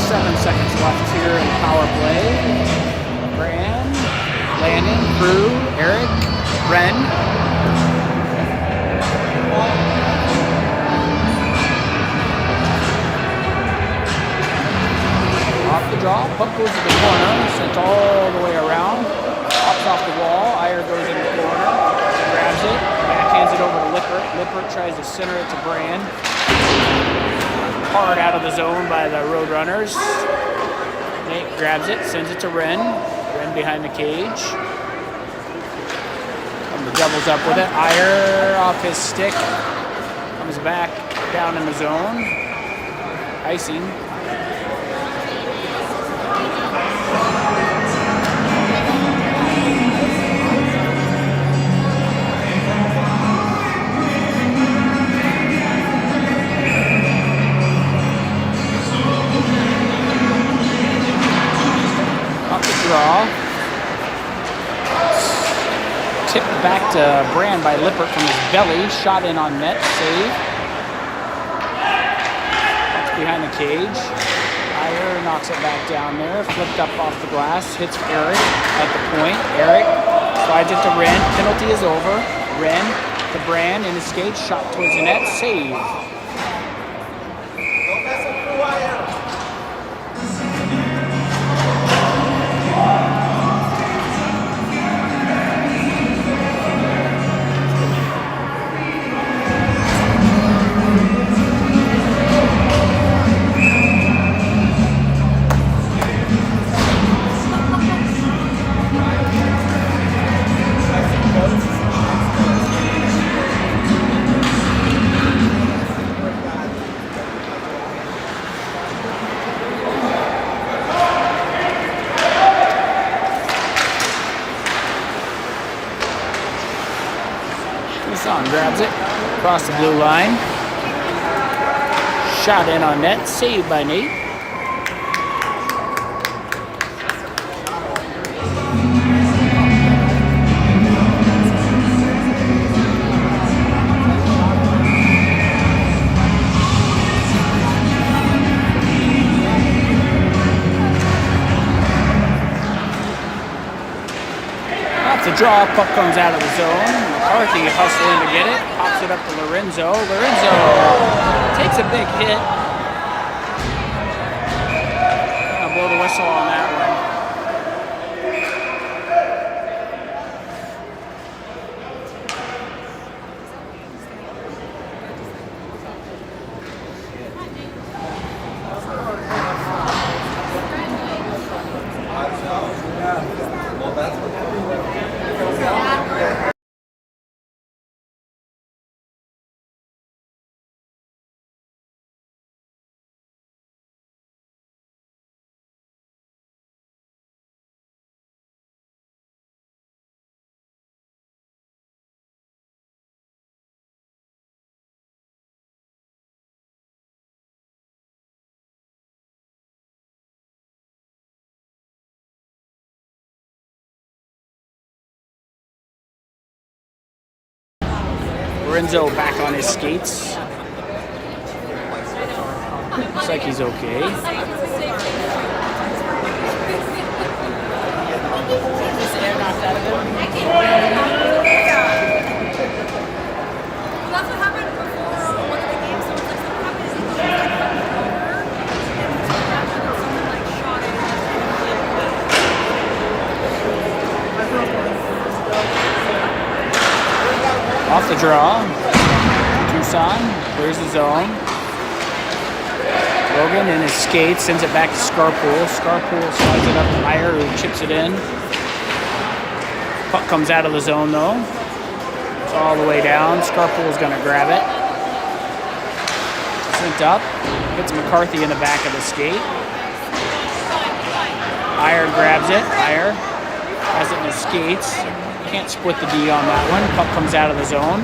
7 seconds left here in power play. Brand, Landon, Crew, Eric, Ren. Off the draw, puck goes to the corner, sent all the way around. Pops off the wall, Iyer goes in the corner, grabs it, backhands it over to Lippert. Lippert tries to center it to Brand. Hard out of the zone by the Roadrunners. Nate grabs it, sends it to Ren. Ren behind the cage. And the doubles up with it. Iyer off his stick. Comes back down in the zone. Icing. Draw. Tipped back to Brand by Lippert from his belly. Shot in on net. Save. That's behind the cage. Iyer knocks it back down there. Flipped up off the glass. Hits Eric at the point. Eric slides it to Ren. Penalty is over. Ren to Brand in his skates. Shot towards the net. Save. Tucson grabs it across the blue line. Shot in on net. Saved by Nate. That's a draw. Puck comes out of the zone. McCarthy hustling to get it. Pops it up to Lorenzo. Lorenzo takes a big hit. I'll blow the whistle on that one. Lorenzo back on his skates. Looks like he's okay. Just air knocked out of him. That's what happened before one of the games. So it's like something happened is he was like someone like shot it. Off the draw. Tucson clears the zone. Logan in his skates sends it back to Scarpool. Scarpool slides it up to Meyer, who chips it in. Puck comes out of the zone though. It's all the way down. Scarpool's gonna grab it. Sent up. Hits McCarthy in the back of the skate. Meyer grabs it. Meyer has it in his skates. Can't split the D on that one. Puck comes out of the zone.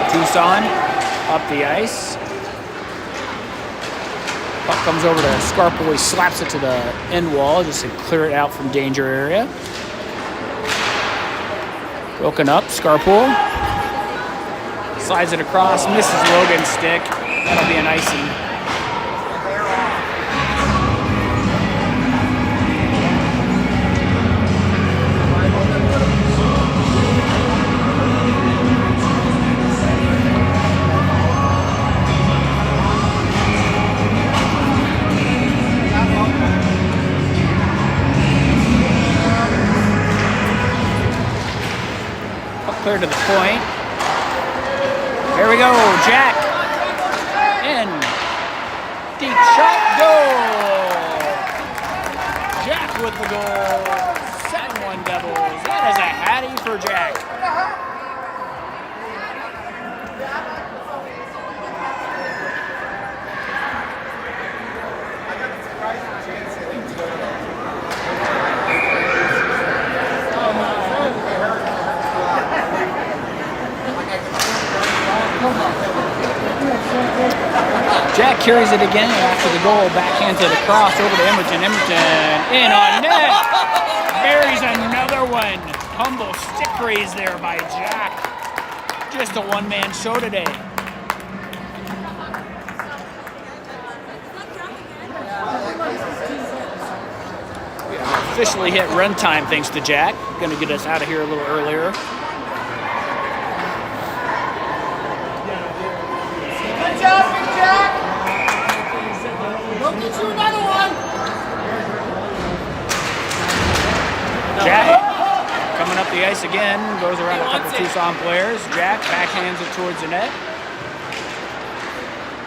Tucson up the ice. Puck comes over to Scarpool. He slaps it to the end wall just to clear it out from danger area. Broken up. Scarpool slides it across. Misses Logan's stick. That'll be an icing. Clear to the point. Here we go, Jack. In. Deep shot, goal. Jack with the goal. 7-1 Devils. That is a hattie for Jack. Jack carries it again after the goal, backhand to the cross over to Emerton. Emerton in on net. Buries another one. Humble stick raise there by Jack. Just a one-man show today. officially hit runtime thanks to Jack. Going to get us out of here a little earlier. Good job, Big Jack. Go get you another one. Jack coming up the ice again, goes around a couple Tucson players. Jack backhands it towards the net.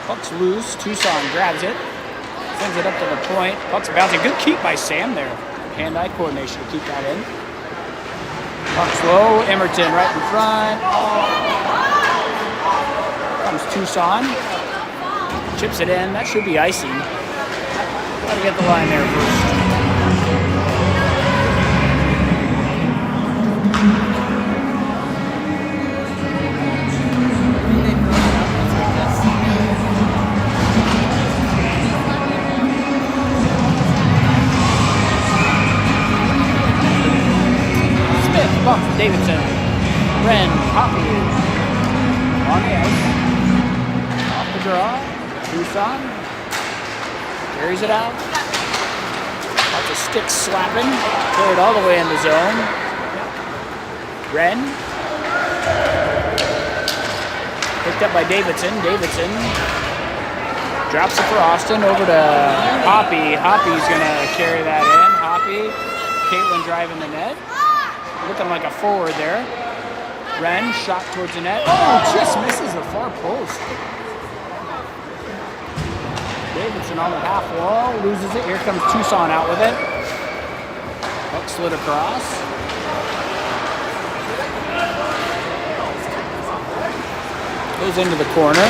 Puck's loose. Tucson grabs it, sends it up to the point. Puck's bouncing. Good keep by Sam there. Hand-eye coordination to keep that in. Puck's low. Emerton right in front. Comes Tucson. Chips it in. That should be icing. Gotta get the line there first. Bump, Davidson, Wren, Hoppy, on the ice, off the draw, Tucson, carries it out, lots of sticks slapping, carried all the way in the zone, Wren, picked up by Davidson, drops it for Austin, over to Hoppy, Hoppy's gonna carry that in, Hoppy, Caitlin driving the net. Looking like a forward there. Wren, shot towards the net. Oh, just misses the far post. Davidson on the half wall, loses it. Here comes Tucson out with it. Puck slid across. Goes into the corner.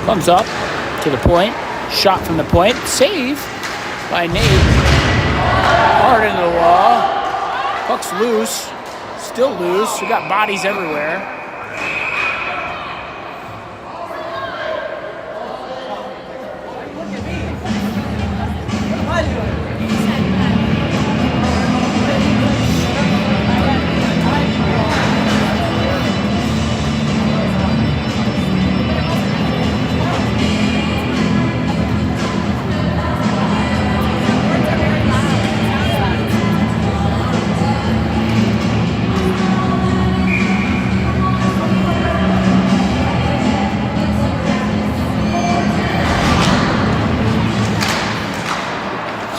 Comes up to the point, shot from the point, save by Nate. Hard into the wall. Puck's loose, still loose. We got bodies everywhere.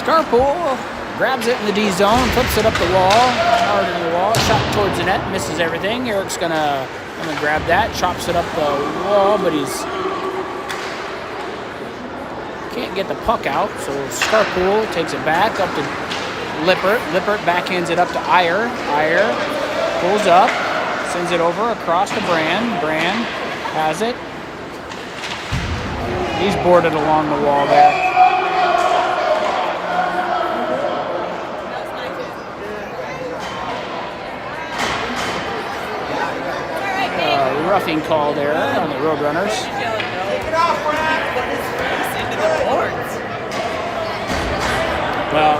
Scarpool grabs it in the D zone, flips it up the wall, hard in the wall, shot towards the net, misses everything. Eric's gonna grab that, chops it up the wall, but he's can't get the puck out. So Scarpool takes it back up to Lippert. Lippert backhands it up to Iyer. Iyer pulls up, sends it over across to Brand. Brand has it. He's boarded along the wall there. Roughing call there on the Roadrunners. Take it off, Brad. Put his face into the boards. Well,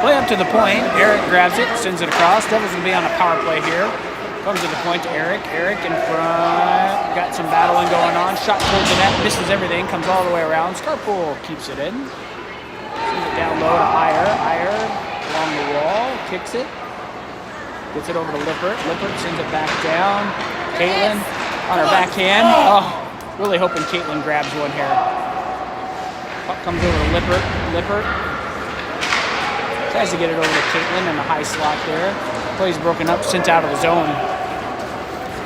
play up to the point. Eric grabs it, sends it across. Devils will be on a power play here. Comes to the point to Eric. Eric in front. Got some battling going on. Shot towards the net. Misses everything. Comes all the way around. Scarpool keeps it in. Sends it down low to Iyer. Iyer along the wall. Kicks it. Gets it over to Lippert. Lippert sends it back down. Caitlin on her backhand. Oh, really hoping Caitlin grabs one here. Puck comes over to Lippert. Lippert tries to get it over to Caitlin in the high slot there. Play's broken up, sent out of the zone.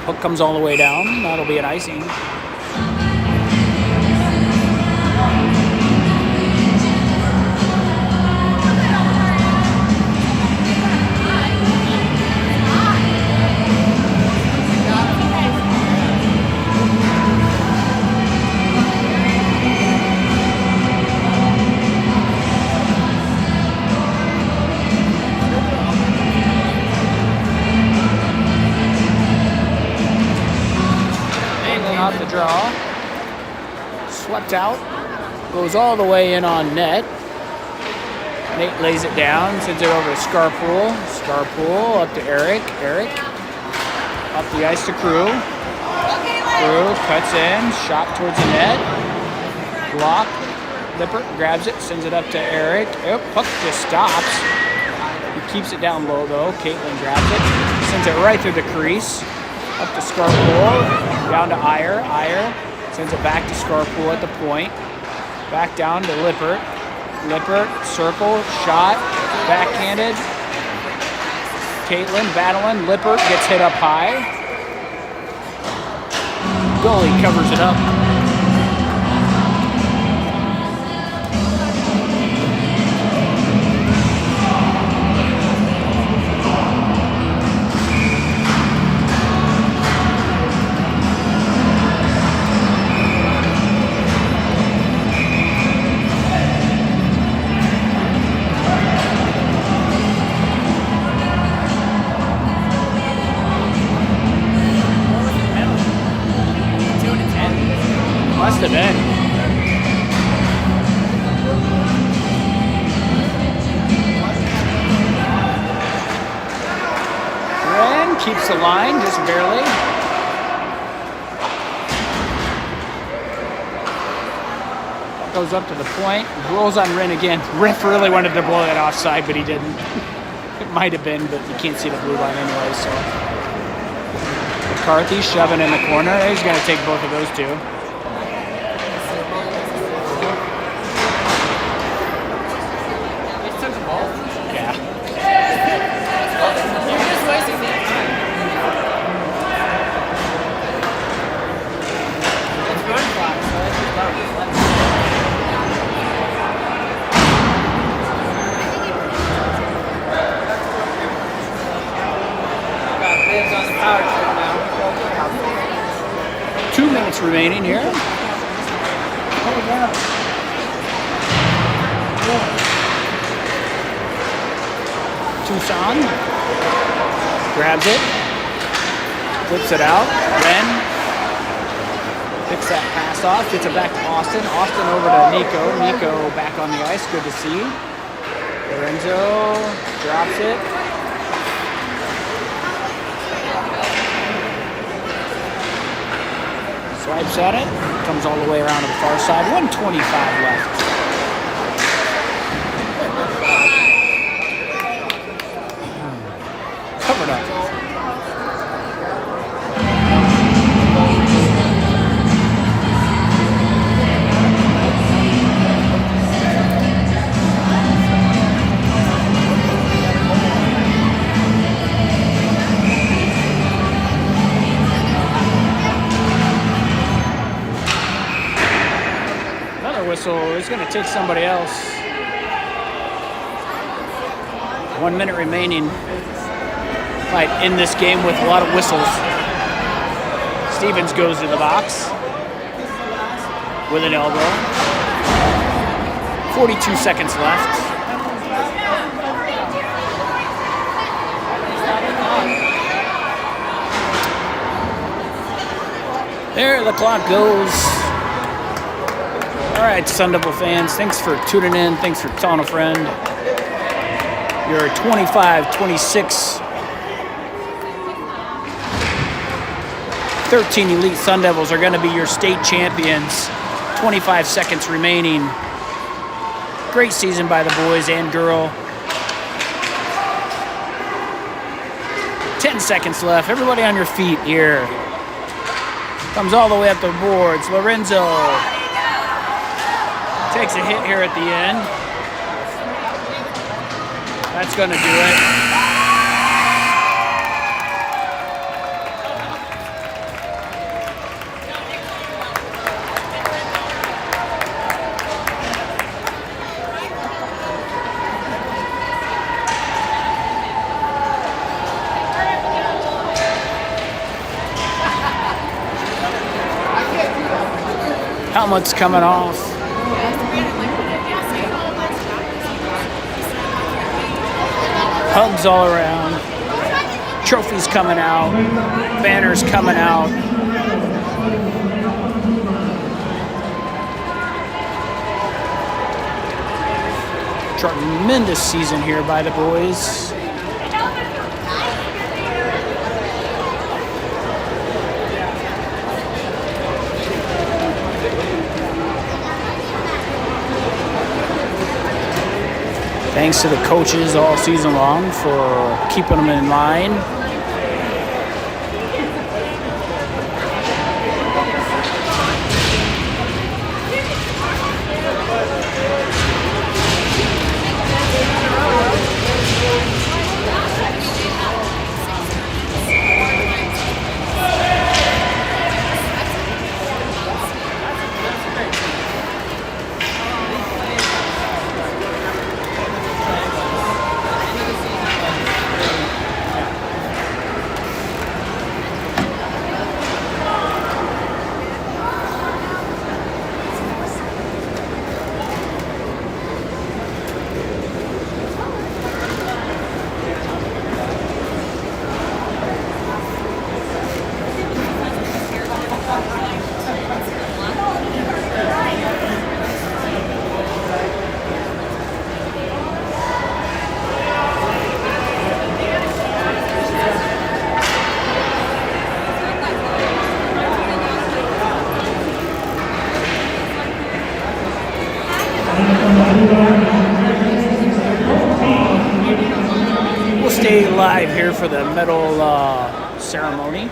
Puck comes all the way down. That'll be an icing. Flex out. Goes all the way in on net. Nate lays it down, sends it over to Scarpool. Scarpool up to Eric. Eric up the ice to Crew. Crew cuts in, shot towards the net. Block. Lippert grabs it, sends it up to Eric. Oh, puck just stops. He keeps it down low though. Caitlin grabs it, sends it right through the crease. Up to Scarpool, down to Iyer. Iyer sends it back to Scarpool at the point. Back down to Lippert. Lippert, circle, shot, backhanded. Caitlin battling. Lippert gets hit up high. Goalie covers it up. Must have been. Ren keeps the line, just barely. Goes up to the point, rolls on Ren again. Ref really wanted to blow that offside, but he didn't. It might have been, but you can't see the blue line anyway, so. McCarthy shoving in the corner. He's going to take both of those two. Remaining here. Tucson grabs it, flips it out. Ren picks that pass off, gets it back to Austin. Austin over to Nico. Nico back on the ice. Good to see. Lorenzo drops it. Swipes at it, comes all the way around to the far side. 1:25 left. Covered up. So it's going to take somebody else. 1 minute remaining. Might end this game with a lot of whistles. Stevens goes to the box with an elbow. 42 seconds left. There the clock goes. All right, Sun Devil fans, thanks for tuning in. Thanks for telling a friend. Your 25-26 13 Elite Sun Devils are going to be your state champions. 25 seconds remaining. Great season by the boys and girl. 10 seconds left. Everybody on your feet here. Comes all the way up the boards. Lorenzo takes a hit here at the end. That's going to do it. Helmet's coming off. Hugs all around. Trophies coming out. Banners coming out. Tremendous season here by the boys. Thanks to the coaches all season long for keeping them in line. We'll stay live here for the medal ceremony.